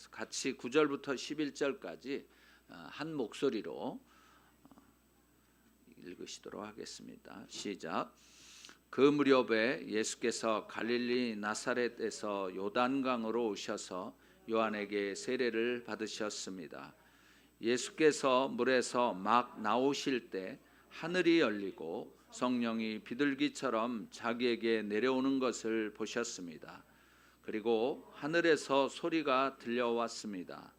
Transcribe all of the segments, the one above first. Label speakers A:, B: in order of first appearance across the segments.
A: 그래서 같이 9절부터 11절까지 한 목소리로 읽으시도록 하겠습니다. 시작. 그 무렵에 예수께서 갈릴리 나사렛에서 요단강으로 오셔서 요한에게 세례를 받으셨습니다. 예수께서 물에서 막 나오실 때 하늘이 열리고 성령이 비둘기처럼 자기에게 내려오는 것을 보셨습니다. 그리고 하늘에서 소리가 들려왔습니다.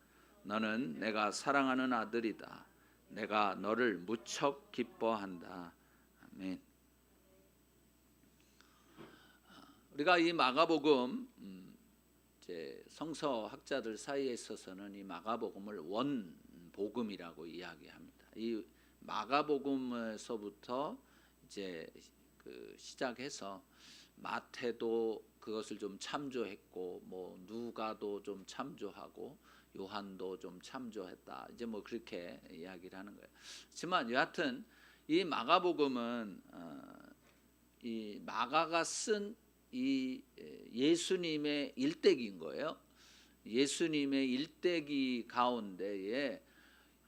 A: 너는 내가 사랑하는 아들이다. 내가 너를 무척 기뻐한다. 아멘. 우리가 이 마가복음 이제 성서학자들 사이에 있어서는 이 마가복음을 원복음이라고 이야기합니다. 이 마가복음에서부터 이제 시작해서 마태도 그것을 좀 참조했고, 뭐 누가도 좀 참조하고, 요한도 좀 참조했다. 이제 뭐 그렇게 이야기를 하는 거예요. 하지만 여하튼 이 마가복음은 이 마가가 쓴 이 예수님의 일대기인 거예요. 예수님의 일대기 가운데에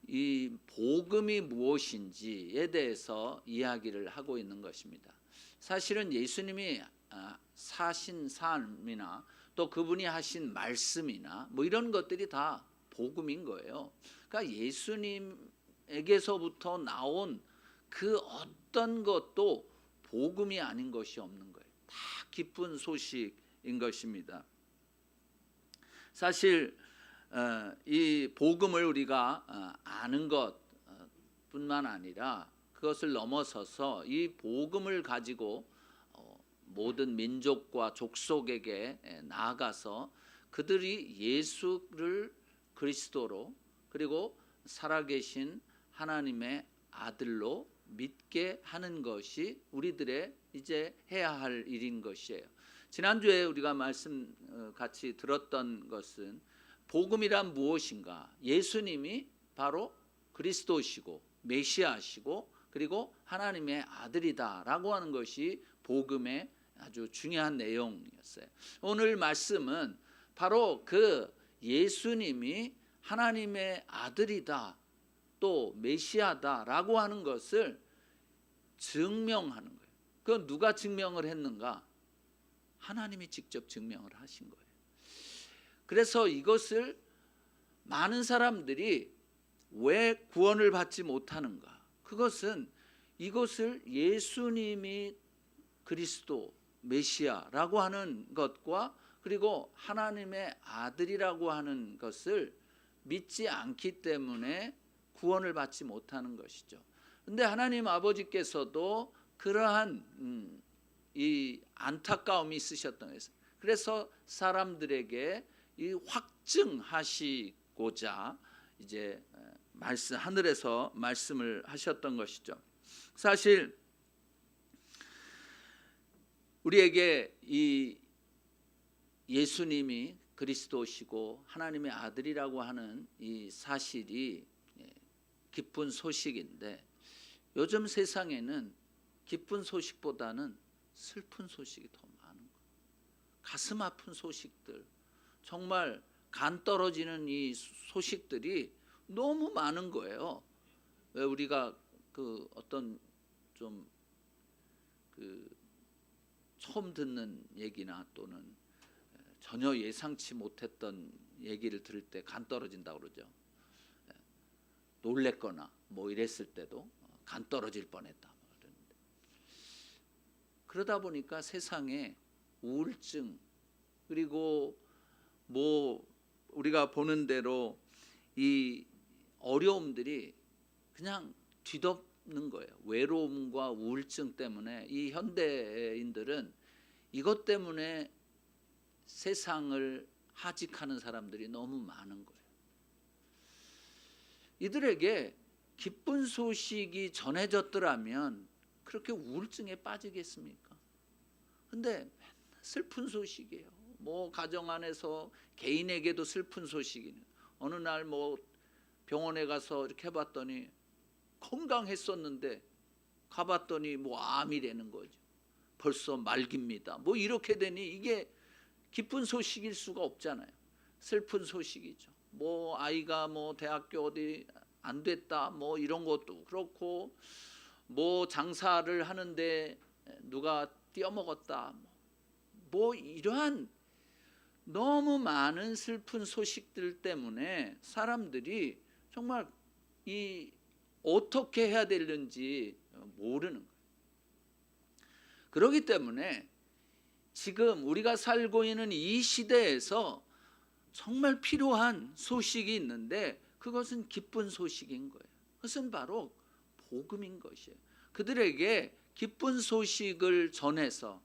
A: 이 복음이 무엇인지에 대해서 이야기를 하고 있는 것입니다. 사실은 예수님이 사신 삶이나 또 그분이 하신 말씀이나 뭐 이런 것들이 다 복음인 거예요. 그러니까 예수님에게서부터 나온 그 어떤 것도 복음이 아닌 것이 없는 거예요. 다 기쁜 소식인 것입니다. 사실 이 복음을 우리가 아는 것뿐만 아니라 그것을 넘어서서 이 복음을 가지고 모든 민족과 족속에게 나아가서 그들이 예수를 그리스도로 그리고 살아계신 하나님의 아들로 믿게 하는 것이 우리들의 이제 해야 할 일인 것이에요. 지난주에 우리가 말씀 같이 들었던 것은 복음이란 무엇인가? 예수님이 바로 그리스도시고 메시아시고 그리고 하나님의 아들이다라고 하는 것이 복음의 아주 중요한 내용이었어요. 오늘 말씀은 바로 그 예수님이 하나님의 아들이다 또 메시아다라고 하는 것을 증명하는 거예요. 그건 누가 증명을 했는가? 하나님이 직접 증명을 하신 거예요. 그래서 이것을 많은 사람들이 왜 구원을 받지 못하는가? 그것은 이것을 예수님이 그리스도 메시아라고 하는 것과 그리고 하나님의 아들이라고 하는 것을 믿지 않기 때문에 구원을 받지 못하는 것이죠. 그런데 하나님 아버지께서도 그러한 이 안타까움이 있으셨던 것이죠. 그래서 사람들에게 이 확증하시고자 이제 하늘에서 말씀을 하셨던 것이죠. 사실 우리에게 이 예수님이 그리스도시고 하나님의 아들이라고 하는 이 사실이 기쁜 소식인데 요즘 세상에는 기쁜 소식보다는 슬픈 소식이 더 많은 거예요. 가슴 아픈 소식들, 정말 간 떨어지는 이 소식들이 너무 많은 거예요. 왜 우리가 그 어떤 좀 처음 듣는 얘기나 또는 전혀 예상치 못했던 얘기를 들을 때 간 떨어진다고 그러죠. 놀랬거나 뭐 이랬을 때도 간 떨어질 뻔했다. 그러다 보니까 세상에 우울증 그리고 뭐 우리가 보는 대로 이 어려움들이 그냥 뒤덮는 거예요. 외로움과 우울증 때문에 이 현대인들은 이것 때문에 세상을 하직하는 사람들이 너무 많은 거예요. 이들에게 기쁜 소식이 전해졌더라면 그렇게 우울증에 빠지겠습니까? 근데 슬픈 소식이에요. 뭐 가정 안에서 개인에게도 슬픈 소식이네요. 어느 날 뭐 병원에 가서 이렇게 해봤더니 건강했었는데 가봤더니 뭐 암이라는 거죠. 벌써 말기입니다. 뭐 이렇게 되니 이게 기쁜 소식일 수가 없잖아요. 슬픈 소식이죠. 뭐 아이가 뭐 대학교 어디 안 됐다 뭐 이런 것도 그렇고, 뭐 장사를 하는데 누가 띄어먹었다 뭐 이러한 너무 많은 슬픈 소식들 때문에 사람들이 정말 이 어떻게 해야 되는지 모르는 거예요. 그렇기 때문에 지금 우리가 살고 있는 이 시대에서 정말 필요한 소식이 있는데, 그것은 기쁜 소식인 거예요. 그것은 바로 복음인 것이에요. 그들에게 기쁜 소식을 전해서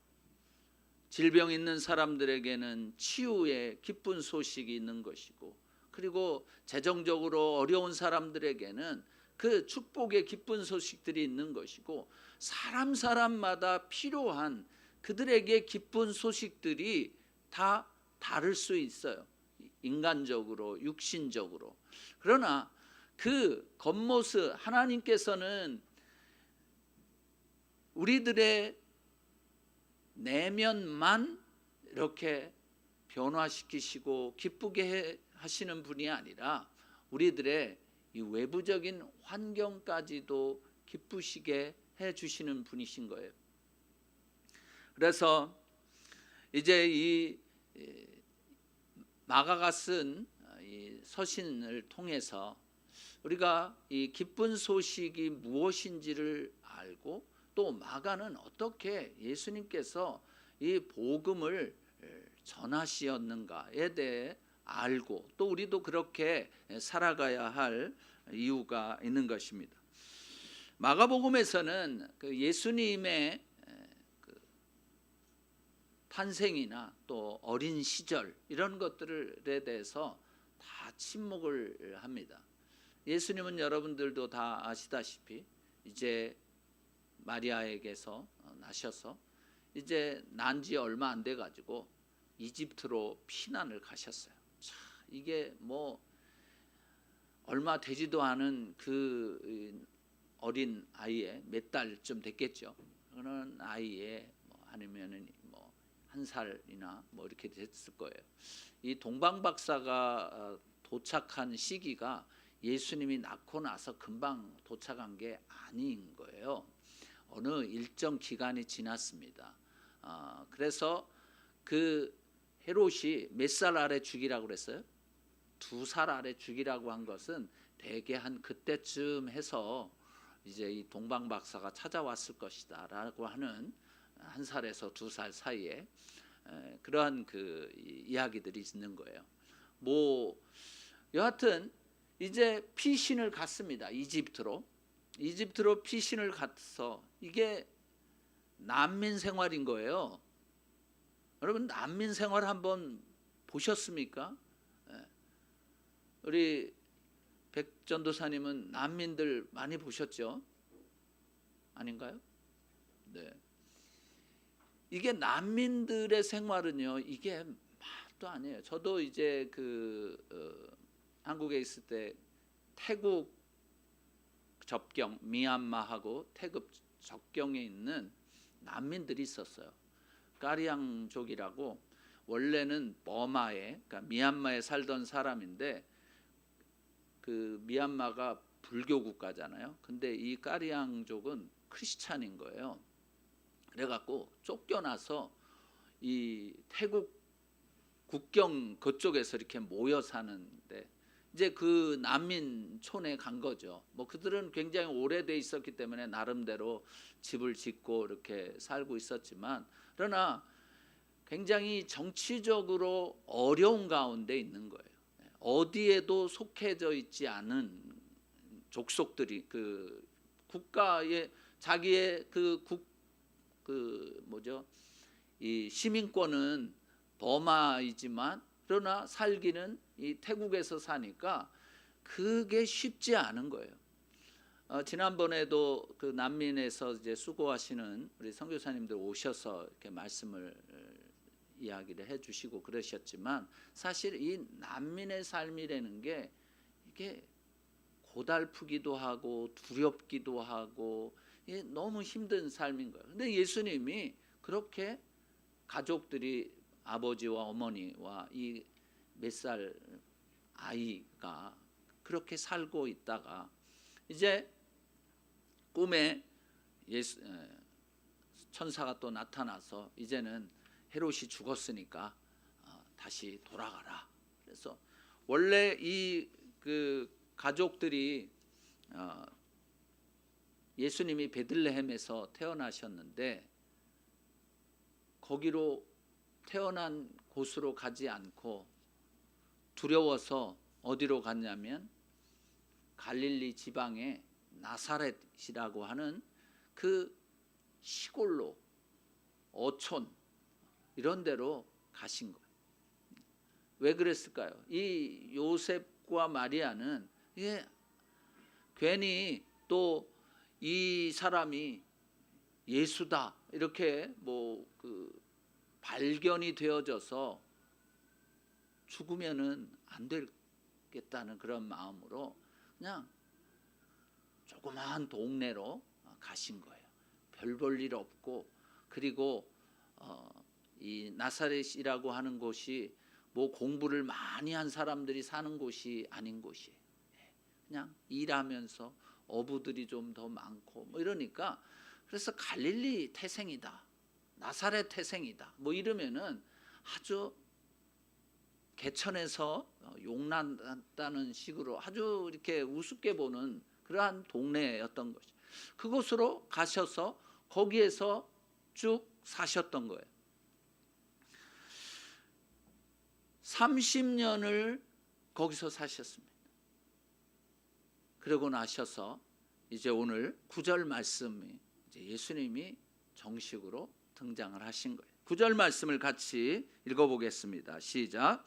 A: 질병 있는 사람들에게는 치유의 기쁜 소식이 있는 것이고, 그리고 재정적으로 어려운 사람들에게는 그 축복의 기쁜 소식들이 있는 것이고, 사람마다 필요한 그들에게 기쁜 소식들이 다 다를 수 있어요. 인간적으로, 육신적으로. 그러나 그 겉모습, 하나님께서는 우리들의 내면만 이렇게 변화시키시고 기쁘게 하시는 분이 아니라 우리들의 이 외부적인 환경까지도 기쁘시게 해 주시는 분이신 거예요. 그래서 이제 이 마가가 쓴 이 서신을 통해서 우리가 이 기쁜 소식이 무엇인지를 알고, 또 마가는 어떻게 예수님께서 이 복음을 전하시었는가에 대해 알고, 또 우리도 그렇게 살아가야 할 이유가 있는 것입니다. 마가복음에서는 그 예수님의 그 탄생이나 또 어린 시절 이런 것들에 대해서 다 침묵을 합니다. 예수님은 여러분들도 다 아시다시피 이제 마리아에게서 나셔서 이제 난 지 얼마 안 돼 가지고 이집트로 피난을 가셨어요. 자, 이게 뭐 얼마 되지도 않은 그 어린 아이의 몇 달쯤 됐겠죠. 그런 아이의 뭐 아니면은 뭐 한 살이나 뭐 이렇게 됐을 거예요. 이 동방 박사가 도착한 시기가 예수님이 낳고 나서 금방 도착한 게 아닌 거예요. 어느 일정 기간이 지났습니다. 그래서 그 헤롯이 몇 살 아래 죽이라고 그랬어요? 2살 아래 죽이라고 한 것은 대개 한 그때쯤 해서 이제 이 동방 박사가 찾아왔을 것이다라고 하는 1살에서 2살 사이에 그러한 그 이야기들이 있는 거예요. 뭐 여하튼 이제 피신을 갔습니다. 이집트로 피신을 가서 이게 난민 생활인 거예요. 여러분 난민 생활 한번 보셨습니까? 우리 백전도사님은 난민들 많이 보셨죠? 아닌가요? 네. 이게 난민들의 생활은요, 이게 말도 아니에요. 저도 이제 한국에 있을 때 태국 접경, 미얀마하고 태국 접경에 있는 난민들이 있었어요. 까리앙족이라고, 원래는 버마에, 그러니까 미얀마에 살던 사람인데, 그 미얀마가 불교 국가잖아요. 근데 이 까리앙족은 크리스찬인 거예요. 그래갖고 쫓겨나서 이 태국 국경 그쪽에서 이렇게 모여 사는데, 이제 그 난민촌에 간 거죠. 뭐 그들은 굉장히 오래돼 있었기 때문에 나름대로 집을 짓고 이렇게 살고 있었지만, 그러나 굉장히 정치적으로 어려운 가운데 있는 거예요. 어디에도 속해져 있지 않은 족속들이 그 국가의 자기의 이 시민권은 버마이지만 그러나 살기는 이 태국에서 사니까 그게 쉽지 않은 거예요. 지난번에도 그 난민에서 이제 수고하시는 우리 선교사님들 오셔서 이렇게 말씀을 이야기를 해주시고 그러셨지만, 사실 이 난민의 삶이라는 게 이게 고달프기도 하고 두렵기도 하고 너무 힘든 삶인 거예요. 근데 예수님이 그렇게 가족들이 아버지와 어머니와 이 몇 살 아이가 그렇게 살고 있다가 이제 꿈에 천사가 또 나타나서 이제는 헤롯이 죽었으니까 다시 돌아가라. 그래서 원래 이 그 가족들이 예수님이 베들레헴에서 태어나셨는데 거기로 태어난 곳으로 가지 않고 두려워서 어디로 갔냐면 갈릴리 지방의 나사렛이라고 하는 그 시골로 어촌 이런 데로 가신 거예요. 왜 그랬을까요? 이 요셉과 마리아는 이게 괜히 또 이 사람이 예수다 이렇게 그 발견이 되어져서 죽으면은 안 되겠다는 그런 마음으로 그냥 조그마한 동네로 가신 거예요. 별 볼 일 없고, 그리고 이 나사렛이라고 하는 곳이 뭐 공부를 많이 한 사람들이 사는 곳이 아닌 곳이에요. 그냥 일하면서 어부들이 좀 더 많고 뭐 이러니까, 그래서 갈릴리 태생이다, 나사렛 태생이다 뭐 이러면은 아주 개천에서 용난다는 식으로 아주 이렇게 우습게 보는 그러한 동네였던 것이. 그곳으로 가셔서 거기에서 쭉 사셨던 거예요. 30년을 거기서 사셨습니다. 그러고 나셔서 이제 오늘 9절 말씀이 이제 예수님이 정식으로 등장을 하신 거예요. 9절 말씀을 같이 읽어보겠습니다. 시작.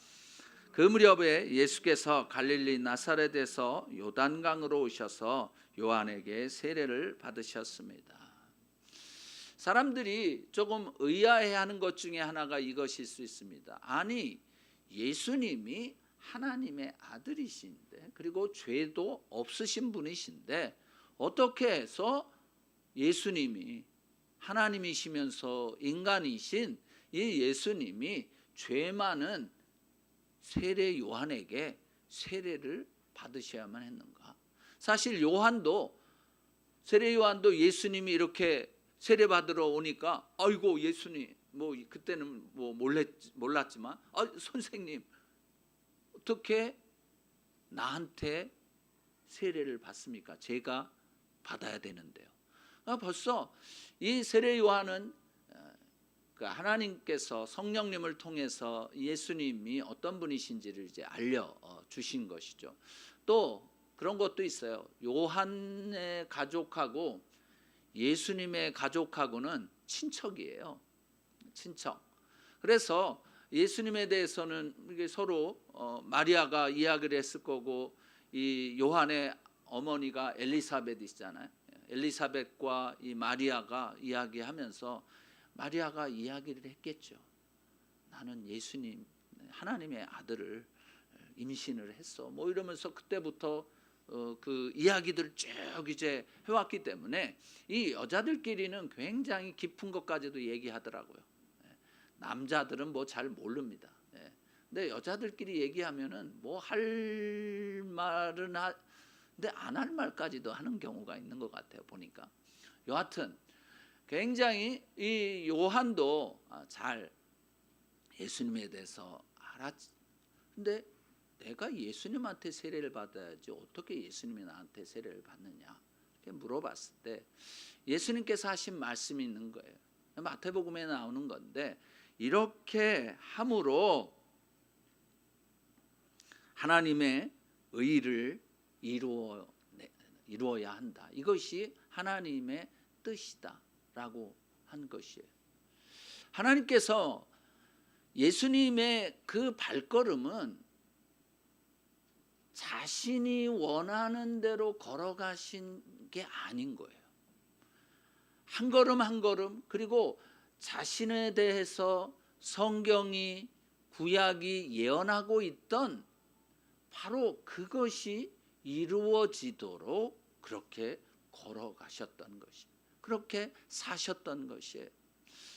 A: 그 무렵에 예수께서 갈릴리 나사렛에서 요단강으로 오셔서 요한에게 세례를 받으셨습니다. 사람들이 조금 의아해하는 것 중에 하나가 이것일 수 있습니다. 아니, 예수님이 하나님의 아들이신데, 그리고 죄도 없으신 분이신데 어떻게 해서 예수님이 하나님이시면서 인간이신 이 예수님이 죄 많은 세례 요한에게 세례를 받으셔야만 했는가? 사실 요한도, 세례 요한도 예수님이 이렇게 세례 받으러 오니까 아이고 예수님, 뭐 그때는 뭐 몰랐지만 선생님 어떻게 나한테 세례를 받습니까? 제가 받아야 되는데요. 벌써 이 세례 요한은 하나님께서 성령님을 통해서 예수님이 어떤 분이신지를 이제 알려 주신 것이죠. 또 그런 것도 있어요. 요한의 가족하고 예수님의 가족하고는 친척이에요. 친척. 그래서 예수님에 대해서는 이게 서로 마리아가 이야기를 했을 거고, 이 요한의 어머니가 엘리사벳이잖아요. 엘리사벳과 이 마리아가 이야기하면서 마리아가 이야기를 했겠죠. 나는 예수님, 하나님의 아들을 임신을 했어. 뭐 이러면서 그때부터 그 이야기들을 쭉 이제 해왔기 때문에 이 여자들끼리는 굉장히 깊은 것까지도 얘기하더라고요. 남자들은 뭐 잘 모릅니다. 근데 여자들끼리 얘기하면은 뭐 할 말은 근데 안 할 말까지도 하는 경우가 있는 것 같아요. 보니까 여하튼 굉장히 이 요한도 잘 예수님에 대해서 알았지. 근데 내가 예수님한테 세례를 받아야지 어떻게 예수님이 나한테 세례를 받느냐 이렇게 물어봤을 때 예수님께서 하신 말씀이 있는 거예요. 마태복음에 나오는 건데, 이렇게 함으로 하나님의 의를 이루어야 한다. 이것이 하나님의 뜻이다라고 한 것이에요. 하나님께서 예수님의 그 발걸음은 자신이 원하는 대로 걸어가신 게 아닌 거예요. 한 걸음 한 걸음, 그리고 자신에 대해서 성경이, 구약이 예언하고 있던 바로 그것이 이루어지도록 그렇게 걸어가셨던 것이, 그렇게 사셨던 것이에요.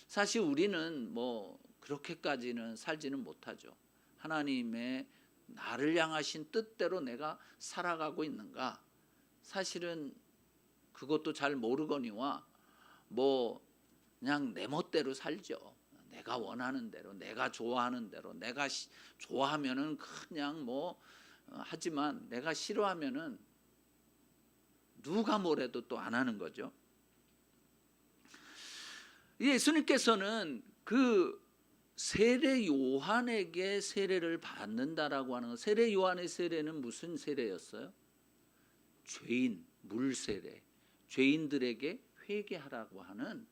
A: 사실 우리는 뭐 그렇게까지는 살지는 못하죠. 하나님의 나를 향하신 뜻대로 내가 살아가고 있는가? 사실은 그것도 잘 모르거니와 뭐 그냥 내 멋대로 살죠. 내가 원하는 대로, 내가 좋아하는 대로, 내가 좋아하면은 그냥 뭐 하지만 내가 싫어하면은 누가 뭐래도 또 안 하는 거죠. 예수님께서는 그 세례 요한에게 세례를 받는다라고 하는 것, 세례 요한의 세례는 무슨 세례였어요? 죄인, 물 세례, 죄인들에게 회개하라고 하는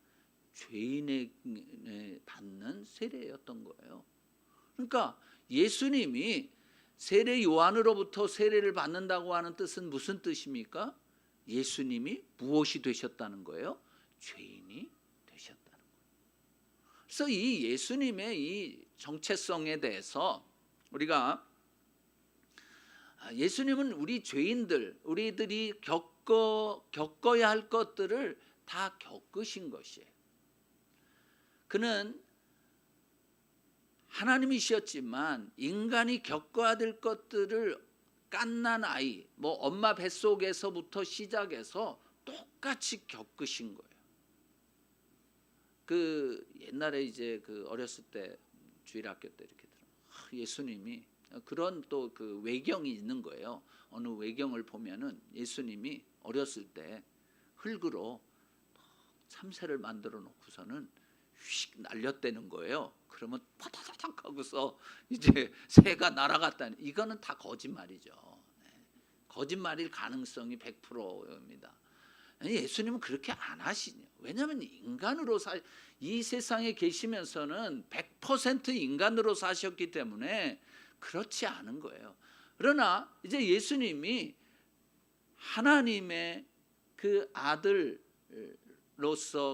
A: 죄인에게 받는 세례였던 거예요. 그러니까 예수님이 세례 요한으로부터 세례를 받는다고 하는 뜻은 무슨 뜻입니까? 예수님이 무엇이 되셨다는 거예요? 죄인이 되셨다는 거예요. 그래서 이 예수님의 이 정체성에 대해서 우리가 예수님은 우리 죄인들, 우리들이 겪어야 할 것들을 다 겪으신 것이에요. 그는 하나님이셨지만 인간이 겪어야 될 것들을 갓난 아이, 뭐 엄마 뱃속에서부터 시작해서 똑같이 겪으신 거예요. 그 옛날에 이제 그 어렸을 때 주일학교 때 이렇게 예수님이 그런 또 그 외경이 있는 거예요. 어느 외경을 보면은 예수님이 어렸을 때 흙으로 참새를 만들어 놓고서는 휙 날렸다는 거예요. 그러면 파다다닥 하고서 이제 새가 날아갔다니, 이거는 다 거짓말이죠. 거짓말일 가능성이 100%입니다. 예수님은 그렇게 안 하시냐. 왜냐하면 인간으로 이 세상에 계시면서는 100% 인간으로 사셨기 때문에 그렇지 않은 거예요. 그러나 이제 예수님이 하나님의 그 아들로서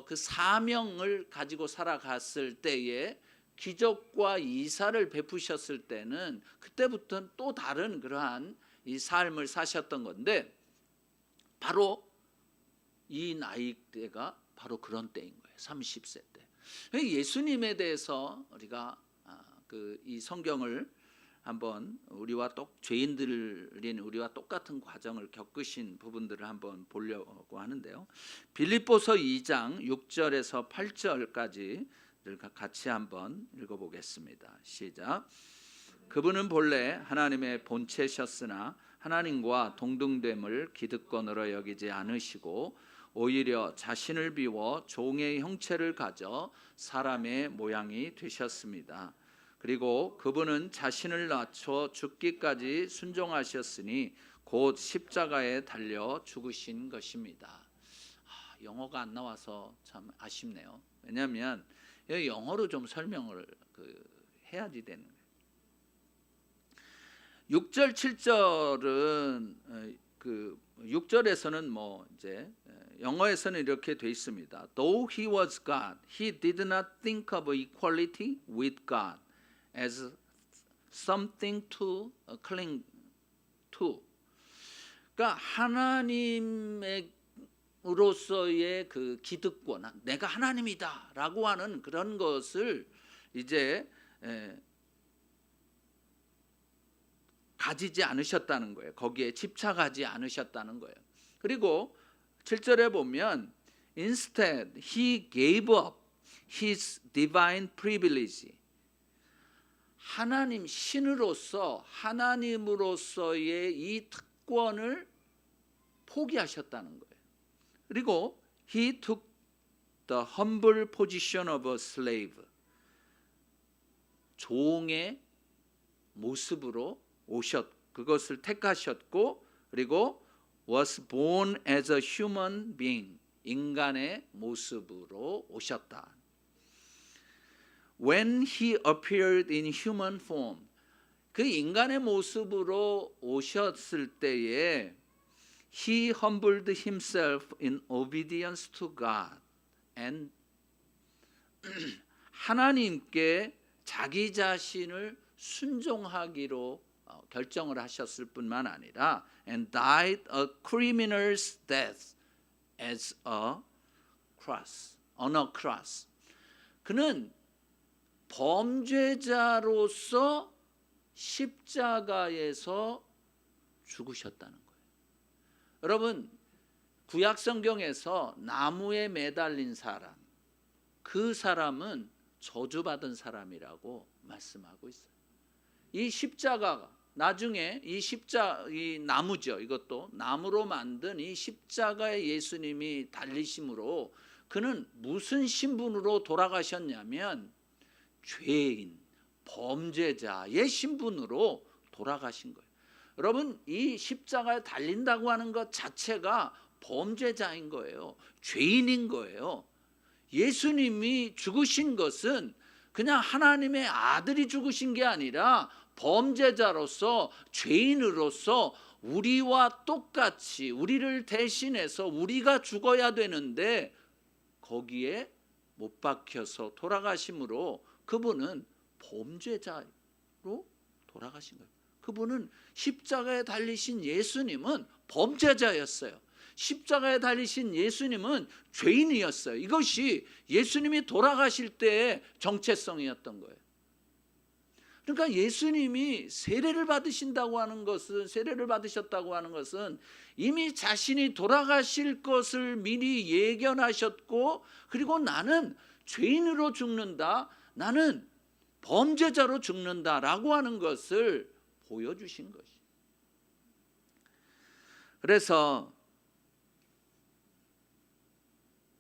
A: 그 사명을 가지고 살아갔을 때에 기적과 이사를 베푸셨을 때는 그때부터는 또 다른 그러한 이 삶을 사셨던 건데, 바로 이 나이대가 바로 그런 때인 거예요. 30세 때. 예수님에 대해서 우리가 이 성경을 한번 죄인들인 우리와 똑같은 과정을 겪으신 부분들을 한번 보려고 하는데요. 빌립보서 2장 6절에서 8절까지 같이 한번 읽어보겠습니다. 시작. 그분은 본래 하나님의 본체셨으나 하나님과 동등됨을 기득권으로 여기지 않으시고 오히려 자신을 비워 종의 형체를 가져 사람의 모양이 되셨습니다. 그리고 그분은 자신을 낮춰 죽기까지 순종하셨으니 곧 십자가에 달려 죽으신 것입니다. 영어가 안 나와서 참 아쉽네요. 왜냐하면 영어로 좀 설명을 해야지 되는 거예요. 6절 7절은 6절에서는 뭐 이제 영어에서는 이렇게 돼 있습니다. Though he was God, he did not think of equality with God as something to cling to. 그러니까 하나님으로서의 그 기득권, 내가 하나님이다라고 하는 그런 것을 이제 가지지 않으셨다는 거예요. 거기에 집착하지 않으셨다는 거예요. 그리고 7절에 보면 Instead, he gave up his divine privilege. 하나님 신으로서 하나님으로서의 이 특권을 포기하셨다는 거예요. 그리고 he took the humble position of a slave. 종의 모습으로 그것을 택하셨고, 그리고 was born as a human being. 인간의 모습으로 오셨다. When he appeared in human form, 그 인간의 모습으로 오셨을 때에 he humbled himself in obedience to God and 하나님께 자기 자신을 순종하기로 결정을 하셨을 뿐만 아니라 and died a criminal's death as a cross, on a cross. 그는 범죄자로서 십자가에서 죽으셨다는 거예요. 여러분, 구약 성경에서 나무에 매달린 사람, 그 사람은 저주받은 사람이라고 말씀하고 있어요. 이 십자가가 나중에 이 나무죠. 이것도 나무로 만든 이 십자가에 예수님이 달리심으로 그는 무슨 신분으로 돌아가셨냐면 죄인, 범죄자의 신분으로 돌아가신 거예요. 여러분, 이 십자가에 달린다고 하는 것 자체가 범죄자인 거예요. 죄인인 거예요. 예수님이 죽으신 것은 그냥 하나님의 아들이 죽으신 게 아니라 범죄자로서, 죄인으로서 우리와 똑같이 우리를 대신해서 우리가 죽어야 되는데 거기에 못 박혀서 돌아가심으로 그분은 범죄자로 돌아가신 거예요. 그분은 십자가에 달리신 예수님은 범죄자였어요. 십자가에 달리신 예수님은 죄인이었어요. 이것이 예수님이 돌아가실 때의 정체성이었던 거예요. 그러니까 예수님이 세례를 받으셨다고 하는 것은 이미 자신이 돌아가실 것을 미리 예견하셨고, 그리고 나는 죄인으로 죽는다, 나는 범죄자로 죽는다라고 하는 것을 보여주신 것이. 그래서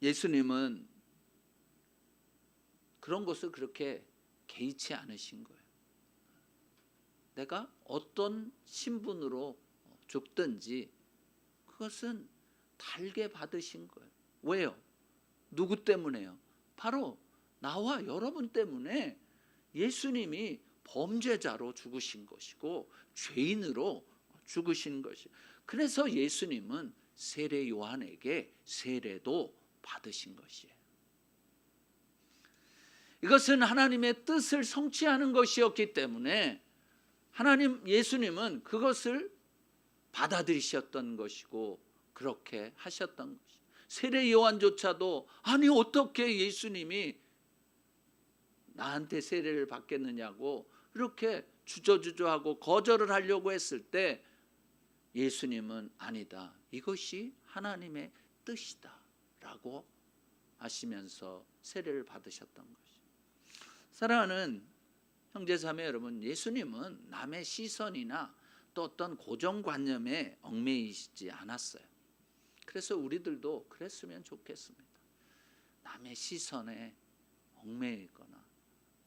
A: 예수님은 그런 것을 그렇게 개의치 않으신 거예요. 내가 어떤 신분으로 죽든지 그것은 달게 받으신 거예요. 왜요? 누구 때문에요? 바로 나와 여러분 때문에 예수님이 범죄자로 죽으신 것이고 죄인으로 죽으신 것이. 그래서 예수님은 세례 요한에게 세례도 받으신 것이에요. 이것은 하나님의 뜻을 성취하는 것이었기 때문에 예수님은 그것을 받아들이셨던 것이고 그렇게 하셨던 것이에요. 세례 요한조차도 아니 어떻게 예수님이 나한테 세례를 받겠느냐고 이렇게 주저주저하고 거절을 하려고 했을 때 예수님은 아니다, 이것이 하나님의 뜻이다 라고 하시면서 세례를 받으셨던 것이죠. 사랑하는 형제자매 여러분, 예수님은 남의 시선이나 또 어떤 고정관념에 얽매이지 않았어요. 그래서 우리들도 그랬으면 좋겠습니다. 남의 시선에 얽매이거나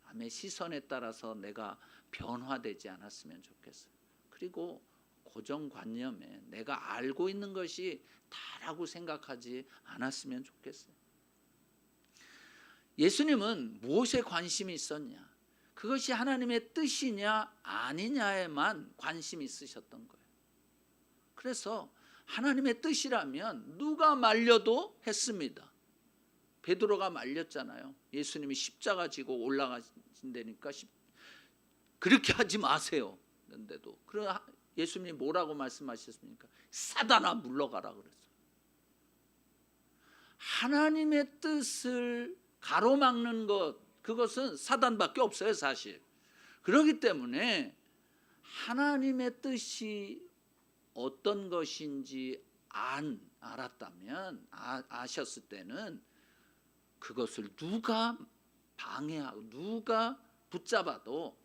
A: 남의 시선에 따라서 내가 변화되지 않았으면 좋겠어요. 그리고 고정관념에 내가 알고 있는 것이 다라고 생각하지 않았으면 좋겠어요. 예수님은 무엇에 관심이 있었냐? 그것이 하나님의 뜻이냐 아니냐에만 관심이 있으셨던 거예요. 그래서 하나님의 뜻이라면 누가 말려도 했습니다. 베드로가 말렸잖아요. 예수님이 십자가 지고 올라가신다니까 그렇게 하지 마세요. 그런데도 예수님이 뭐라고 말씀하셨습니까? 사단아 물러가라 그랬어요. 하나님의 뜻을 가로막는 것, 그것은 사단밖에 없어요 사실. 그렇기 때문에 하나님의 뜻이 어떤 것인지 알았다면, 아셨을 때는 그것을 누가 방해하고 누가 붙잡아도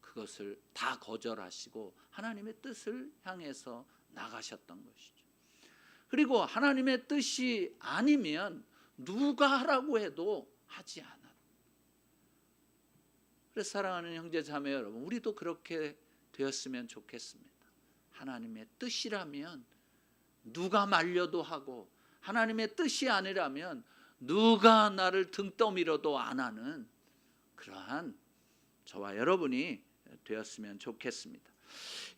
A: 그것을 다 거절하시고 하나님의 뜻을 향해서 나가셨던 것이죠. 그리고 하나님의 뜻이 아니면 누가 하라고 해도 하지 않아. 그래서 사랑하는 형제 자매 여러분, 우리도 그렇게 되었으면 좋겠습니다. 하나님의 뜻이라면 누가 말려도 하고, 하나님의 뜻이 아니라면 누가 나를 등 떠밀어도 안 하는 그러한 저와 여러분이 되었으면 좋겠습니다.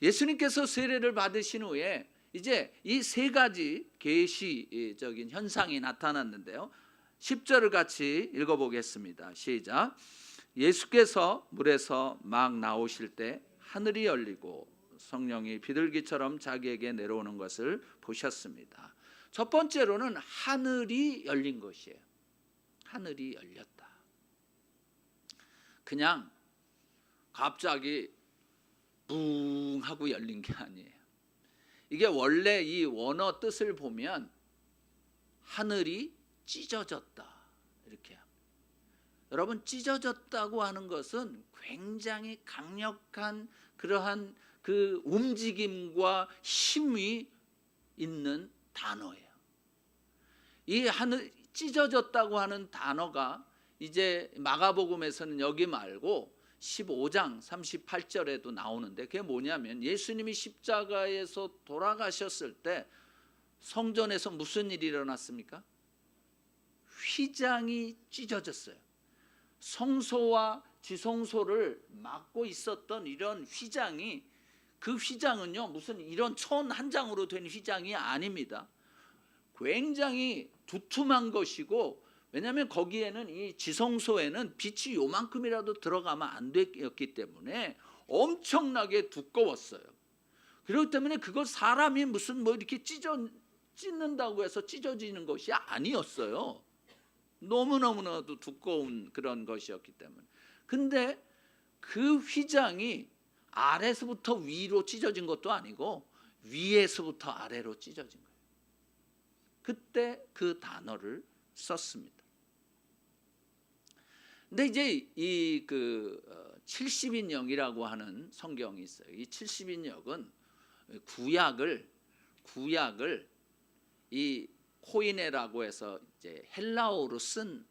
A: 예수님께서 세례를 받으신 후에 이제 이 세 가지 계시적인 현상이 나타났는데요. 10절을 같이 읽어보겠습니다. 시작. 예수께서 물에서 막 나오실 때 하늘이 열리고 성령이 비둘기처럼 자기에게 내려오는 것을 보셨습니다. 첫 번째로는 하늘이 열린 것이에요. 하늘이 열렸다. 그냥 갑자기 뿡 하고 열린 게 아니에요. 이게 원래 이 원어 뜻을 보면 하늘이 찢어졌다 이렇게 합니다. 여러분, 찢어졌다고 하는 것은 굉장히 강력한 그러한 그 움직임과 힘이 있는 단어예요. 이 하늘 찢어졌다고 하는 단어가 이제 마가복음에서는 여기 말고 15장 38절에도 나오는데, 그게 뭐냐면 예수님이 십자가에서 돌아가셨을 때 성전에서 무슨 일이 일어났습니까? 휘장이 찢어졌어요. 성소와 지성소를 막고 있었던 이런 휘장이, 그 휘장은요 무슨 이런 천 한 장으로 된 휘장이 아닙니다. 굉장히 두툼한 것이고, 왜냐하면 거기에는 이 지성소에는 빛이 요만큼이라도 들어가면 안 됐기 때문에 엄청나게 두꺼웠어요. 그렇기 때문에 그걸 사람이 무슨 뭐 이렇게 찢는다고 해서 찢어지는 것이 아니었어요. 너무너무나도 두꺼운 그런 것이었기 때문에. 근데 그 휘장이 아래서부터 위로 찢어진 것도 아니고 위에서부터 아래로 찢어진 거예요. 그때 그 단어를 썼습니다. 근데 이제 이 70인역이라고 하는 성경이 있어요. 이 70인역은 구약을 이 코이네라고 해서 이제 헬라어로 쓴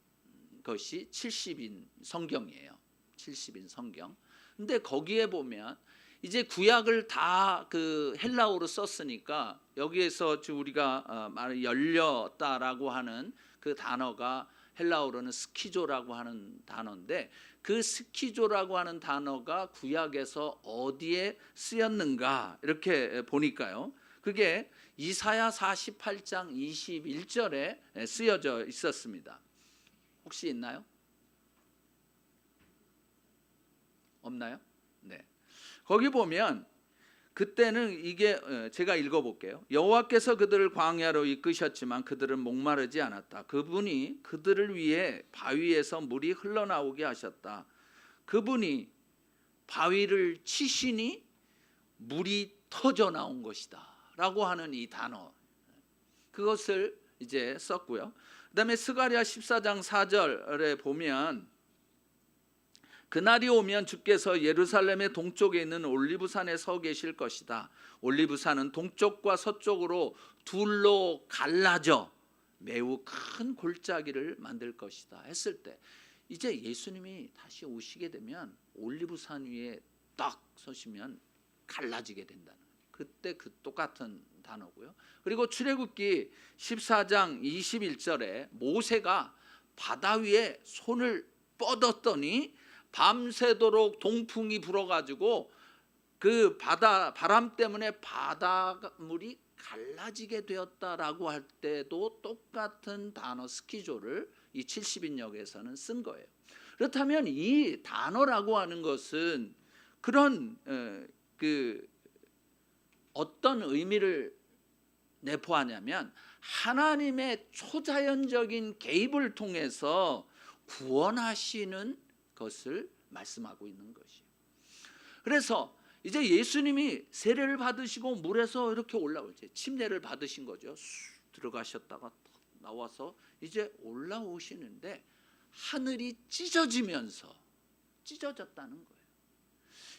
A: 것이 70인 성경이에요. 70인 성경. 근데 거기에 보면 이제 구약을 다 그 헬라어로 썼으니까 여기에서 우리가 말 열렸다라고 하는 그 단어가 헬라어로는 스키조라고 하는 단어인데, 그 스키조라고 하는 단어가 구약에서 어디에 쓰였는가 이렇게 보니까요, 그게 이사야 48장 21절에 쓰여져 있었습니다. 혹시 있나요? 없나요? 네. 거기 보면 그때는 이게 제가 읽어볼게요. 여호와께서 그들을 광야로 이끄셨지만 그들은 목마르지 않았다. 그분이 그들을 위해 바위에서 물이 흘러나오게 하셨다. 그분이 바위를 치시니 물이 터져 나온 것이다 라고 하는 이 단어, 그것을 이제 썼고요. 그 다음에 스가랴 14장 4절에 보면 그날이 오면 주께서 예루살렘의 동쪽에 있는 올리브산에 서 계실 것이다. 올리브산은 동쪽과 서쪽으로 둘로 갈라져 매우 큰 골짜기를 만들 것이다 했을 때, 이제 예수님이 다시 오시게 되면 올리브산 위에 딱 서시면 갈라지게 된다는, 그때 그 똑같은 단어고요. 그리고 출애굽기 14장 21절에 모세가 바다 위에 손을 뻗었더니 밤새도록 동풍이 불어가지고 그 바람 때문에 바닷물이 갈라지게 되었다라고 할 때도 똑같은 단어 스키조를 이 70인역에서는 쓴 거예요. 그렇다면 이 단어라고 하는 것은 그런 어떤 의미를 내포하냐면 하나님의 초자연적인 개입을 통해서 구원하시는 것을 말씀하고 있는 것이에요. 그래서 이제 예수님이 세례를 받으시고 물에서 이렇게 올라오지, 침례를 받으신 거죠. 들어가셨다가 나와서 이제 올라오시는데 하늘이 찢어지면서 찢어졌다는 거예요.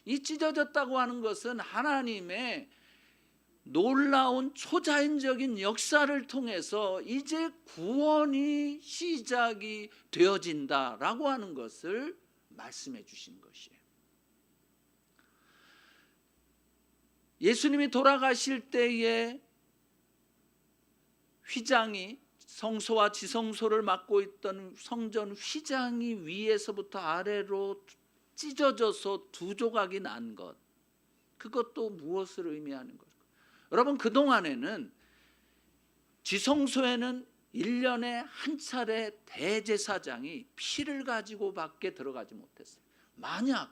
A: 이 찢어졌다고 하는 것은 하나님의 놀라운 초자연적인 역사를 통해서 이제 구원이 시작이 되어진다라고 하는 것을 말씀해 주신 것이에요. 예수님이 돌아가실 때에 휘장이, 성소와 지성소를 막고 있던 성전 휘장이 위에서부터 아래로 찢어져서 두 조각이 난 것, 그것도 무엇을 의미하는 것일까? 여러분, 그동안에는 지성소에는 1년에 한 차례 대제사장이 피를 가지고 밖에 들어가지 못했어요. 만약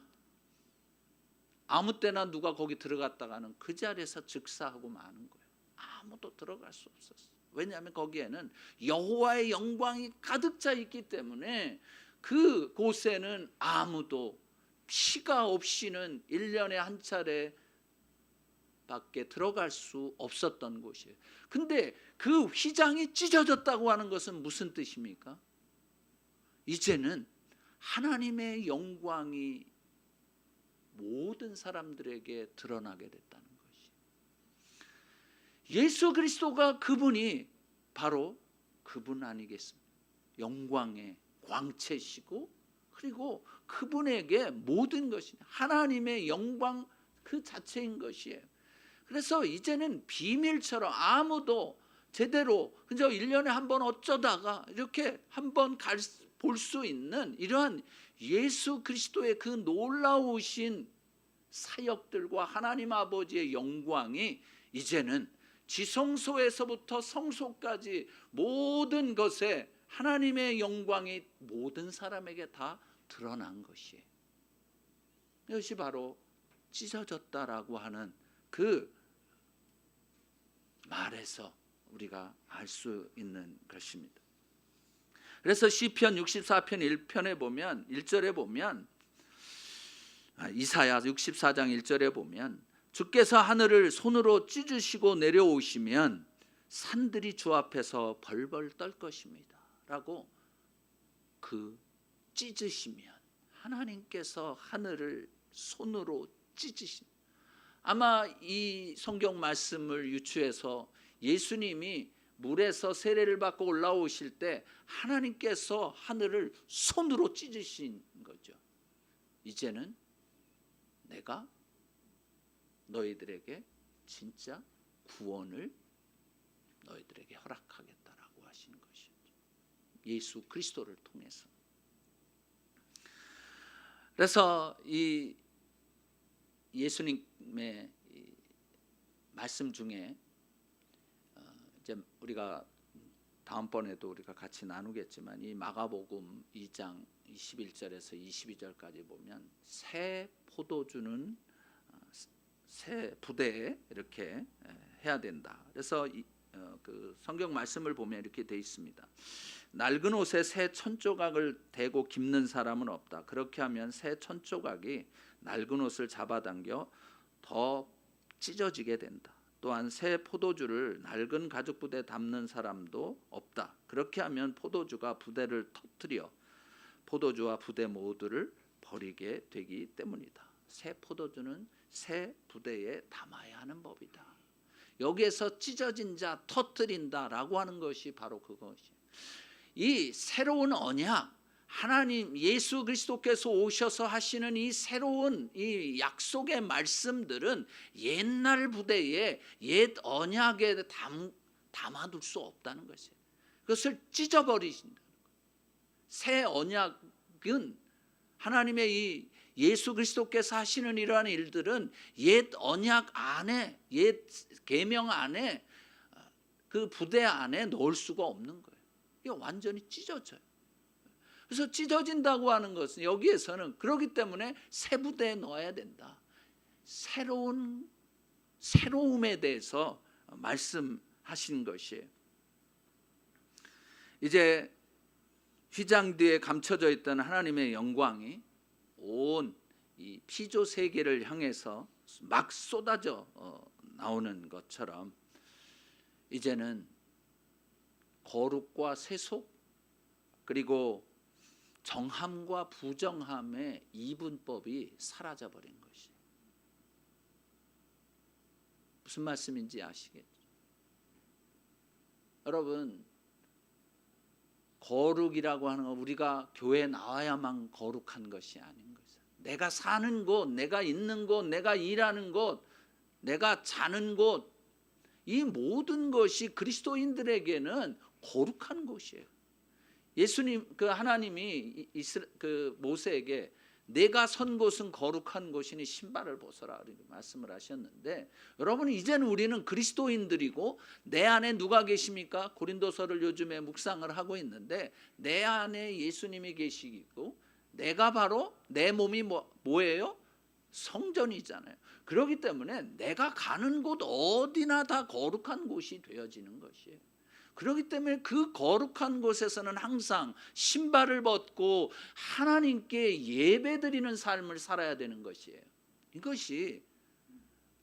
A: 아무 때나 누가 거기 들어갔다가는 그 자리에서 즉사하고 마는 거예요. 아무도 들어갈 수 없었어요. 왜냐하면 거기에는 여호와의 영광이 가득 차 있기 때문에 그 곳에는 아무도 피가 없이는 1년에 한 차례 밖에 들어갈 수 없었던 곳이에요. 근데 그 휘장이 찢어졌다고 하는 것은 무슨 뜻입니까? 이제는 하나님의 영광이 모든 사람들에게 드러나게 됐다는 것이. 예수 그리스도가 그분이 바로 그분 아니겠습니까? 영광의 광채시고, 그리고 그분에게 모든 것이 하나님의 영광 그 자체인 것이에요. 그래서 이제는 비밀처럼 아무도 제대로 그저 1년에 한 번 어쩌다가 이렇게 한 번 볼 수 있는 이러한 예수 그리스도의 그 놀라우신 사역들과 하나님 아버지의 영광이 이제는 지성소에서부터 성소까지 모든 것에 하나님의 영광이 모든 사람에게 다 드러난 것이에요. 이것이 바로 찢어졌다라고 하는 그 말에서 우리가 알 수 있는 것입니다. 그래서 시편 64편 1편에 보면 1절에 보면 이사야 64장 1절에 보면 주께서 하늘을 손으로 찢으시고 내려오시면 산들이 주 앞에서 벌벌 떨 것입니다 라고, 그 찢으시면 하나님께서 하늘을 손으로 찢으십니다. 아마 이 성경 말씀을 유추해서 예수님이 물에서 세례를 받고 올라오실 때 하나님께서 하늘을 손으로 찢으신 거죠. 이제는 내가 너희들에게 진짜 구원을 너희들에게 허락하겠다라고 하시는 것이죠. 예수 그리스도를 통해서. 그래서 이 예수님의 말씀 중에 이제 우리가 다음번에도 우리가 같이 나누겠지만 이 마가복음 2장 21절에서 22절까지 보면 새 포도주는 새 부대에 이렇게 해야 된다. 그래서 그 성경 말씀을 보면 이렇게 돼 있습니다. 낡은 옷에 새 천조각을 대고 깁는 사람은 없다. 그렇게 하면 새 천조각이 낡은 옷을 잡아당겨 더 찢어지게 된다. 또한 새 포도주를 낡은 가죽 부대에 담는 사람도 없다. 그렇게 하면 포도주가 부대를 터뜨려 포도주와 부대 모두를 버리게 되기 때문이다. 새 포도주는 새 부대에 담아야 하는 법이다. 여기에서 찢어진 자 터뜨린다라고 하는 것이 바로 그것이. 이 새로운 언약, 하나님 예수 그리스도께서 오셔서 하시는 이 새로운 이 약속의 말씀들은 옛날 부대에 옛 언약에 담아둘 수 없다는 것이에요. 그것을 찢어버리신다는 거예요. 새 언약은 하나님의 이 예수 그리스도께서 하시는 이러한 일들은 옛 언약 안에, 옛 계명 안에, 그 부대 안에 넣을 수가 없는 거예요. 이게 완전히 찢어져요. 그래서 찢어진다고 하는 것은 여기에서는 그렇기 때문에 새 부대에 넣어야 된다. 새로움에 대해서 말씀하신 것이에요. 이제 휘장 뒤에 감춰져 있던 하나님의 영광이 온 이 피조 세계를 향해서 막 쏟아져 나오는 것처럼 이제는 거룩과 세속, 그리고 정함과 부정함의 이분법이 사라져버린 것이. 무슨 말씀인지 아시겠죠? 여러분, 거룩이라고 하는 건 우리가 교회에 나와야만 거룩한 것이 아닌 거죠. 내가 사는 곳, 내가 있는 곳, 내가 일하는 곳, 내가 자는 곳, 이 모든 것이 그리스도인들에게는 거룩한 곳이에요. 예수님, 그 하나님이 그 모세에게 내가 선 곳은 거룩한 곳이니 신발을 벗어라 이렇게 말씀을 하셨는데, 여러분 이제는 우리는 그리스도인들이고 내 안에 누가 계십니까? 고린도서를 요즘에 묵상을 하고 있는데 내 안에 예수님이 계시고 내가 바로 내 몸이 뭐예요? 성전이잖아요. 그렇기 때문에 내가 가는 곳 어디나 다 거룩한 곳이 되어지는 것이에요. 그렇기 때문에 그 거룩한 곳에서는 항상 신발을 벗고 하나님께 예배드리는 삶을 살아야 되는 것이에요. 이것이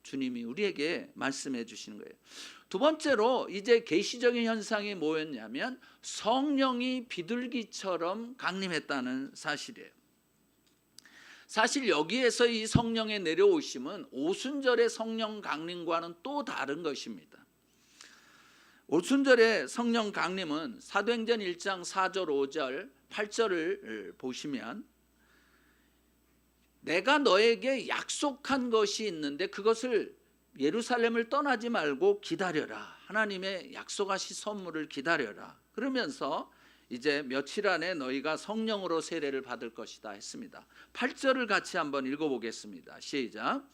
A: 주님이 우리에게 말씀해 주시는 거예요. 두 번째로 이제 계시적인 현상이 뭐였냐면 성령이 비둘기처럼 강림했다는 사실이에요. 사실 여기에서 이 성령의 내려오심은 오순절의 성령 강림과는 또 다른 것입니다. 오순절의 성령 강림은 사도행전 1장 4절 5절 8절을 보시면 내가 너에게 약속한 것이 있는데 그것을 예루살렘을 떠나지 말고 기다려라. 하나님의 약속하신 선물을 기다려라. 그러면서 이제 며칠 안에 너희가 성령으로 세례를 받을 것이다 했습니다. 8절을 같이 한번 읽어보겠습니다. 시작.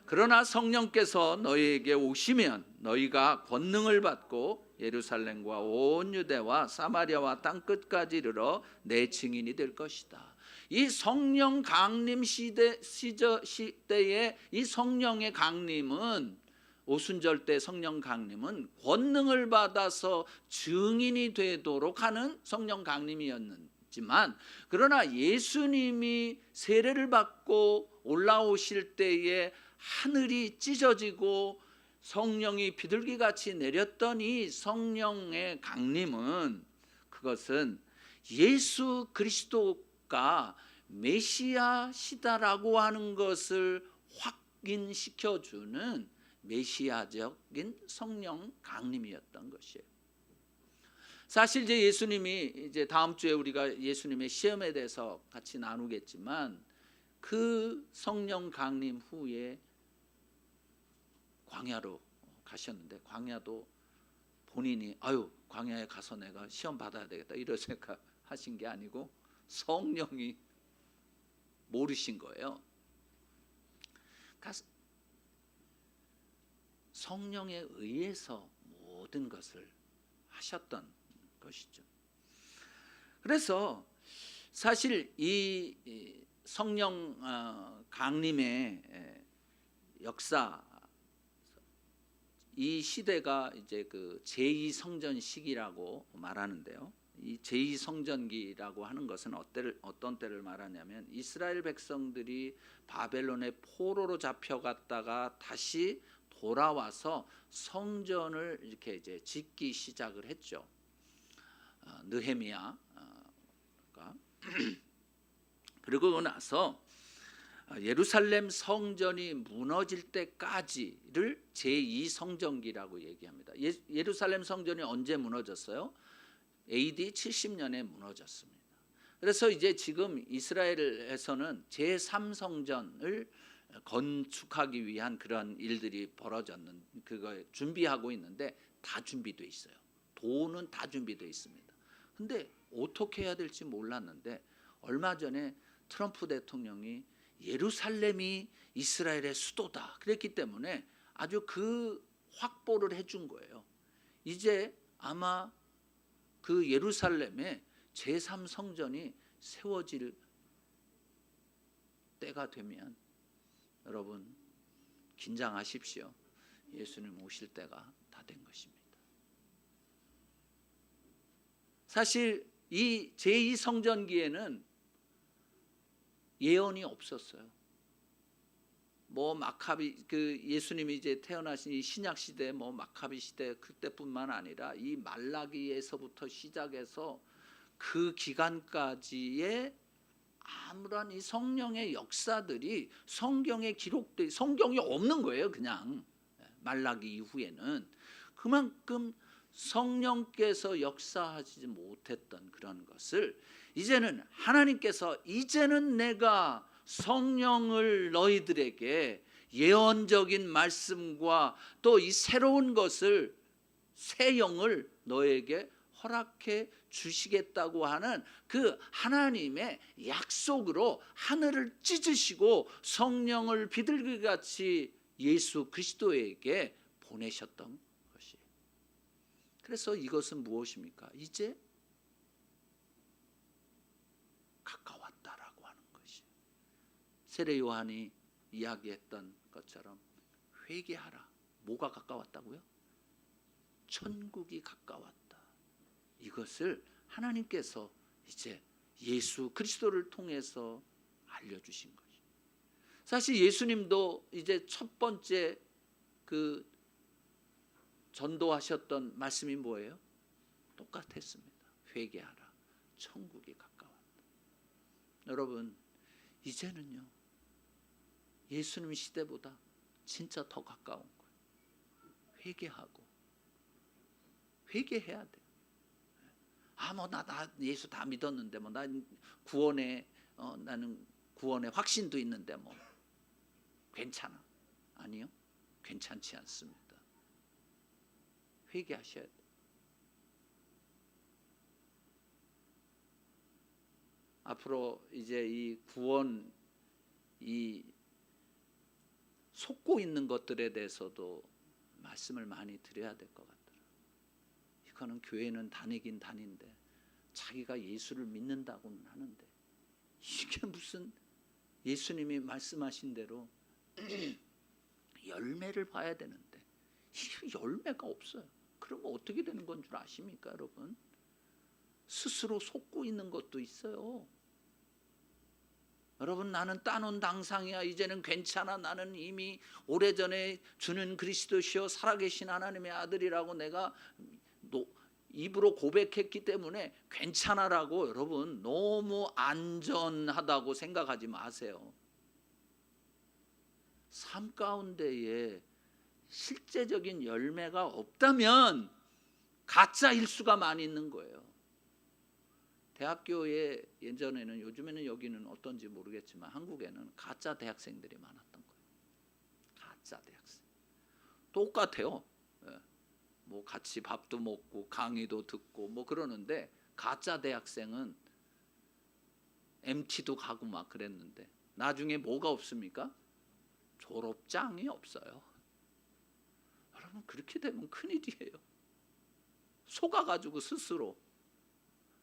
A: 그러나 성령께서 너희에게 오시면 너희가 권능을 받고 예루살렘과 온 유대와 사마리아와 땅끝까지 이르러 내 증인이 될 것이다. 이 성령 강림 시대의 이 성령의 강림은 오순절 때 성령 강림은 권능을 받아서 증인이 되도록 하는 성령 강림이었지만 그러나 예수님이 세례를 받고 올라오실 때에 하늘이 찢어지고 성령이 비둘기같이 내렸던 이 성령의 강림은 그것은 예수 그리스도가 메시아시다라고 하는 것을 확인시켜주는 메시아적인 성령 강림이었던 것이에요. 사실 이제 예수님이 이제 다음 주에 우리가 예수님의 시험에 대해서 같이 나누겠지만 그 성령 강림 후에 광야로 가셨는데 광야도 본인이 광야에 가서 내가 시험 받아야 되겠다 이런 생각하신 게 아니고 성령이 모르신 거예요. 성령에 의해서 모든 것을 하셨던 것이죠. 그래서 사실 이 성령 강림의 역사 이 시대가 이제 그 제2성전 시기라고 말하는데요. 이 제2성전기라고 하는 것은 어떤 때를 말하냐면 이스라엘 백성들이 바벨론의 포로로 잡혀갔다가 다시 돌아와서 성전을 이렇게 이제 짓기 시작을 했죠. 느헤미야가 그리고 나서 예루살렘 성전이 무너질 때까지를 제2성전기라고 얘기합니다. 예루살렘 성전이 언제 무너졌어요? AD 70년에 무너졌습니다. 그래서 이제 지금 이스라엘에서는 제3성전을 건축하기 위한 그런 일들이 벌어졌는 그거 준비하고 있는데 다 준비돼 있어요. 돈은 다 준비돼 있습니다. 근데 어떻게 해야 될지 몰랐는데 얼마 전에 트럼프 대통령이 예루살렘이 이스라엘의 수도다 그랬기 때문에 아주 그 확보를 해준 거예요. 이제 아마 그 예루살렘에 제3성전이 세워질 때가 되면 여러분 긴장하십시오. 예수님 오실 때가 다 된 것입니다. 사실 이 제2성전기에는 예언이 없었어요. 뭐 마카비 그 예수님이 이제 태어나신 이 신약 시대 뭐 마카비 시대 그때뿐만 아니라 이 말라기에서부터 시작해서 그 기간까지의 아무런 이 성령의 역사들이 성경에 기록돼 성경이 없는 거예요. 그냥 말라기 이후에는 그만큼 성령께서 역사하지 못했던 그런 것을 이제는 하나님께서 이제는 내가 성령을 너희들에게 예언적인 말씀과 또 이 새로운 것을 새 영을 너에게 허락해 주시겠다고 하는 그 하나님의 약속으로 하늘을 찢으시고 성령을 비둘기같이 예수 그리스도에게 보내셨던 것이에요. 그래서 이것은 무엇입니까? 이제 가까웠다라고 하는 것이에요. 세례 요한이 이야기했던 것처럼 회개하라. 뭐가 가까웠다고요? 천국이 가까웠다. 이것을 하나님께서 이제 예수 그리스도를 통해서 알려주신 것이. 사실 예수님도 이제 첫 번째 그 전도하셨던 말씀이 뭐예요? 똑같았습니다. 회개하라. 천국이 가까웠다. 여러분, 이제는요, 예수님 시대보다 진짜 더 가까운 거예요. 회개하고 회개해야 돼요. 나 예수 다 믿었는데 난 구원에 나는 구원의 확신도 있는데 괜찮아. 아니요, 괜찮지 않습니다. 회개하셔야 돼요. 앞으로 이제 이 구원, 이 속고 있는 것들에 대해서도 말씀을 많이 드려야 될 것 같더라고요. 이거는 교회는 다니긴 다닌데 자기가 예수를 믿는다고는 하는데 이게 무슨 예수님이 말씀하신 대로 열매를 봐야 되는데 이 열매가 없어요. 그러면 어떻게 되는 건 줄 아십니까, 여러분? 스스로 속고 있는 것도 있어요. 여러분, 나는 따놓은 당상이야. 이제는 괜찮아. 나는 이미 오래전에 주는 그리스도시요 살아계신 하나님의 아들이라고 내가 입으로 고백했기 때문에 괜찮아라고 여러분 너무 안전하다고 생각하지 마세요. 삶 가운데에 실제적인 열매가 없다면 가짜일 수가 많이 있는 거예요. 대학교에 예전에는, 요즘에는 여기는 어떤지 모르겠지만 한국에는 가짜 대학생들이 많았던 거예요. 가짜 대학생. 똑같아요. 뭐 같이 밥도 먹고 강의도 듣고 뭐 그러는데 가짜 대학생은 MT도 가고 막 그랬는데 나중에 뭐가 없습니까? 졸업장이 없어요. 여러분, 그렇게 되면 큰일이에요. 속아가지고 스스로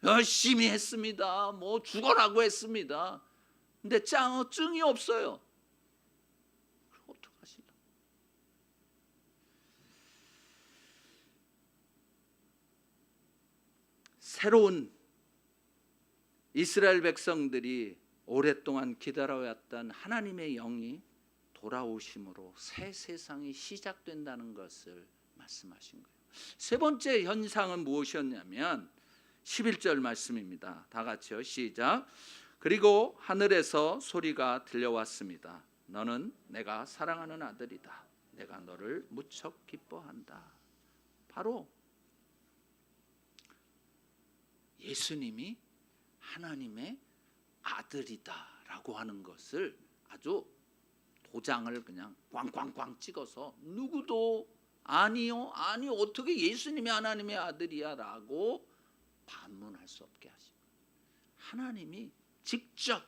A: 열심히 했습니다. 뭐 죽어라고 했습니다. 근데 증이 없어요. 그럼 어떡하시나? 새로운 이스라엘 백성들이 오랫동안 기다려왔던 하나님의 영이 돌아오심으로 새 세상이 시작된다는 것을 말씀하신 거예요. 세 번째 현상은 무엇이었냐면 11절 말씀입니다. 다 같이요. 시작. 그리고 하늘에서 소리가 들려왔습니다. 너는 내가 사랑하는 아들이다. 내가 너를 무척 기뻐한다. 바로 예수님이 하나님의 아들이다라고 하는 것을 아주 도장을 그냥 꽝꽝꽝 찍어서 누구도 아니요, 어떻게 예수님이 하나님의 아들이야 라고 반문할 수 없게 하시고, 하나님이 직접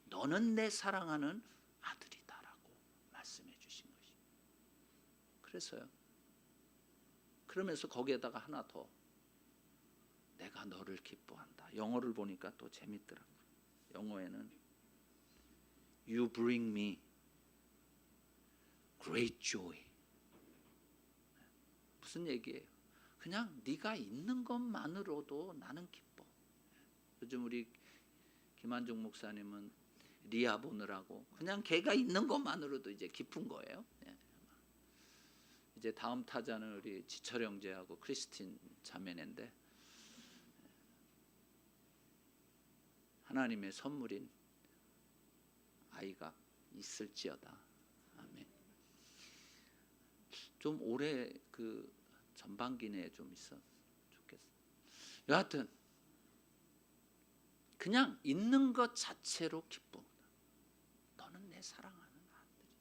A: 너는 내 사랑하는 아들이다라고 말씀해 주신 것입니다. 그래서요, 그러면서 거기에다가 하나 더, 내가 너를 기뻐한다. 영어를 보니까 또 재밌더라고요. 영어에는 You bring me great joy. 무슨 얘기예요? 그냥 네가 있는 것만으로도 나는 기뻐. 요즘 우리 김한종 목사님은 리아 보느라고 그냥 걔가 있는 것만으로도 이제 기쁜 거예요. 이제 다음 타자는 우리 지철 형제하고 크리스틴 자매인데 하나님의 선물인 아이가 있을지어다. 아멘. 좀 올해 그 전반기 내에 좀 있어 좋겠어. 여하튼 그냥 있는 것 자체로 기쁨이다. 너는 내 사랑하는 아들이다.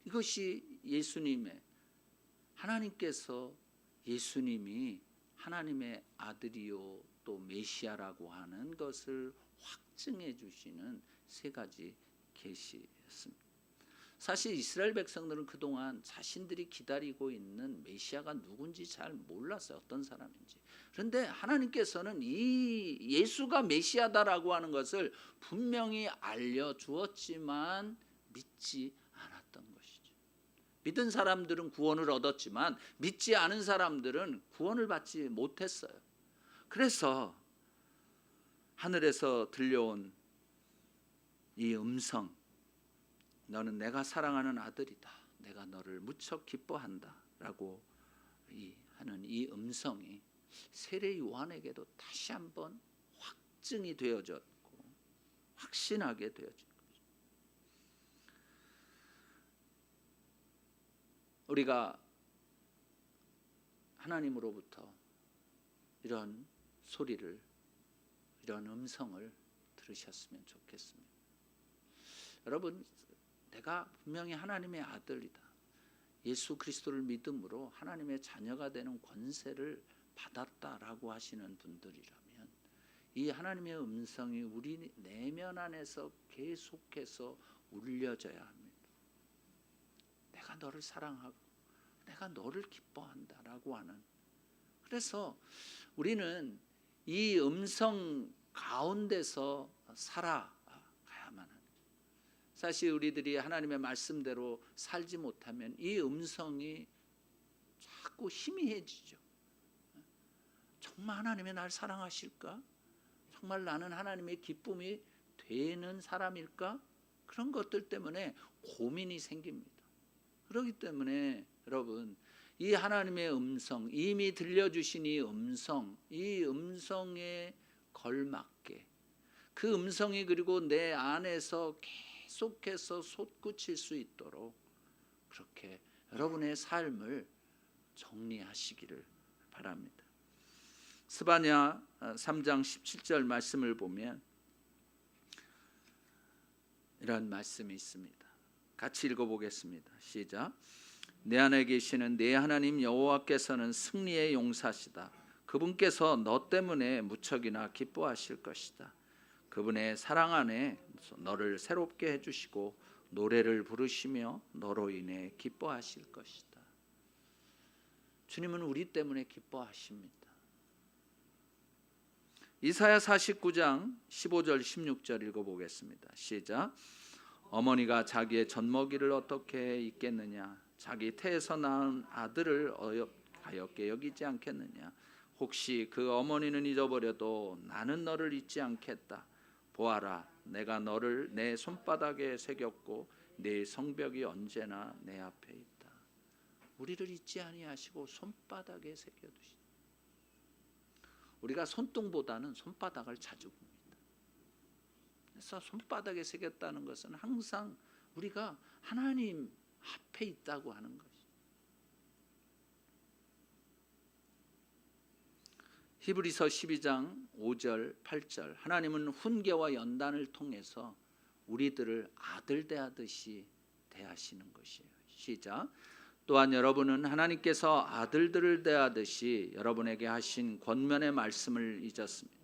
A: 이것이 예수님의, 하나님께서 예수님이 하나님의 아들이요 또 메시아라고 하는 것을 확증해 주시는 세 가지 계시였습니다. 사실 이스라엘 백성들은 그동안 자신들이 기다리고 있는 메시아가 누군지 잘 몰랐어요. 어떤 사람인지. 그런데 하나님께서는 이 예수가 메시아다라고 하는 것을 분명히 알려주었지만 믿지 않았던 것이죠. 믿은 사람들은 구원을 얻었지만 믿지 않은 사람들은 구원을 받지 못했어요. 그래서 하늘에서 들려온 이 음성, 너는 내가 사랑하는 아들이다, 내가 너를 무척 기뻐한다 라고 하는 이 음성이 세례 요한에게도 다시 한번 확증이 되어졌고 확신하게 되어진 거죠. 우리가 하나님으로부터 이런 소리를, 이런 음성을 들으셨으면 좋겠습니다. 여러분, 내가 분명히 하나님의 아들이다, 예수 그리스도를 믿음으로 하나님의 자녀가 되는 권세를 받았다라고 하시는 분들이라면 이 하나님의 음성이 우리 내면 안에서 계속해서 울려져야 합니다. 내가 너를 사랑하고 내가 너를 기뻐한다라고 하는. 그래서 우리는 이 음성 가운데서 살아가야만 합니다. 사실 우리들이 하나님의 말씀대로 살지 못하면 이 음성이 자꾸 희미해지죠. 정말 하나님이 날 사랑하실까? 정말 나는 하나님의 기쁨이 되는 사람일까? 그런 것들 때문에 고민이 생깁니다. 그렇기 때문에 여러분, 이 하나님의 음성, 이미 들려주신 이 음성에 걸맞게 그 음성이 그리고 내 안에서 계속해서 솟구칠 수 있도록 그렇게 여러분의 삶을 정리하시기를 바랍니다. 스바냐 3장 17절 말씀을 보면 이런 말씀이 있습니다. 같이 읽어보겠습니다. 시작. 내 안에 계시는 내 하나님 여호와께서는 승리의 용사시다. 그분께서 너 때문에 무척이나 기뻐하실 것이다. 그분의 사랑 안에 너를 새롭게 해주시고 노래를 부르시며 너로 인해 기뻐하실 것이다. 주님은 우리 때문에 기뻐하십니다. 이사야 49장 15절 16절 읽어보겠습니다. 시작. 어머니가 자기의 젖먹이를 어떻게 잊겠느냐? 자기 태에서 낳은 아들을 가엾게 여기지 않겠느냐? 혹시 그 어머니는 잊어버려도 나는 너를 잊지 않겠다. 보아라, 내가 너를 내 손바닥에 새겼고 내 성벽이 언제나 내 앞에 있다. 우리를 잊지 아니하시고 손바닥에 새겨두시다. 우리가 손등보다는 손바닥을 자주 봅니다. 그래서 손바닥에 새겼다는 것은 항상 우리가 하나님 앞에 있다고 하는 것이죠. 히브리서 12장 5절 8절 하나님은 훈계와 연단을 통해서 우리들을 아들 대하듯이 대하시는 것이에요. 시작. 또한 여러분은 하나님께서 아들들을 대하듯이 여러분에게 하신 권면의 말씀을 잊었습니다.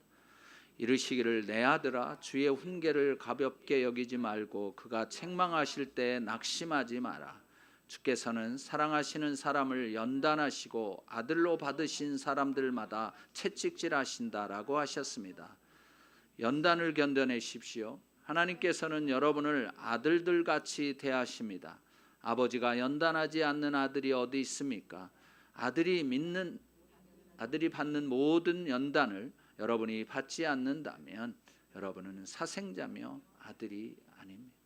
A: 이르시기를 내 아들아 주의 훈계를 가볍게 여기지 말고 그가 책망하실 때 낙심하지 마라. 주께서는 사랑하시는 사람을 연단하시고 아들로 받으신 사람들마다 채찍질하신다라고 하셨습니다. 연단을 견뎌내십시오. 하나님께서는 여러분을 아들들 같이 대하십니다. 아버지가 연단하지 않는 아들이 어디 있습니까? 아들이 받는 모든 연단을 여러분이 받지 않는다면 여러분은 사생자며 아들이 아닙니다.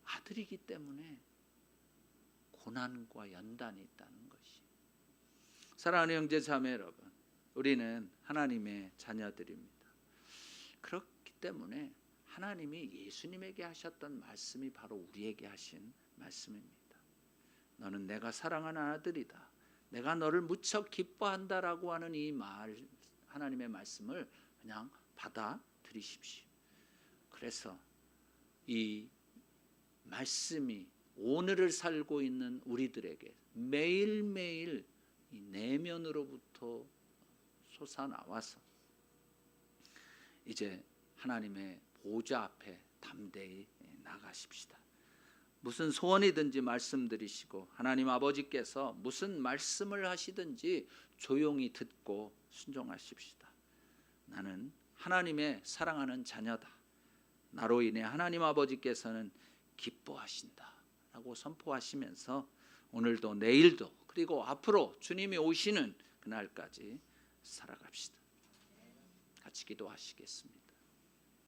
A: 아들이기 때문에 고난과 연단이 있다는 것이. 사랑하는 형제 자매 여러분, 우리는 하나님의 자녀들입니다. 그렇기 때문에 하나님이 예수님에게 하셨던 말씀이 바로 우리에게 하신 말씀입니다. 너는 내가 사랑하는 아들이다. 내가 너를 무척 기뻐한다라고 하는 이 말, 하나님의 말씀을 그냥 받아들이십시오. 그래서 이 말씀이 오늘을 살고 있는 우리들에게 매일매일 이 내면으로부터 솟아나와서 이제 하나님의 보좌 앞에 담대히 나가십시다. 무슨 소원이든지 말씀드리시고 하나님 아버지께서 무슨 말씀을 하시든지 조용히 듣고 순종하십시다. 나는 하나님의 사랑하는 자녀다. 나로 인해 하나님 아버지께서는 기뻐하신다 하고 선포하시면서 오늘도 내일도 그리고 앞으로 주님이 오시는 그날까지 살아갑시다. 같이 기도하시겠습니다.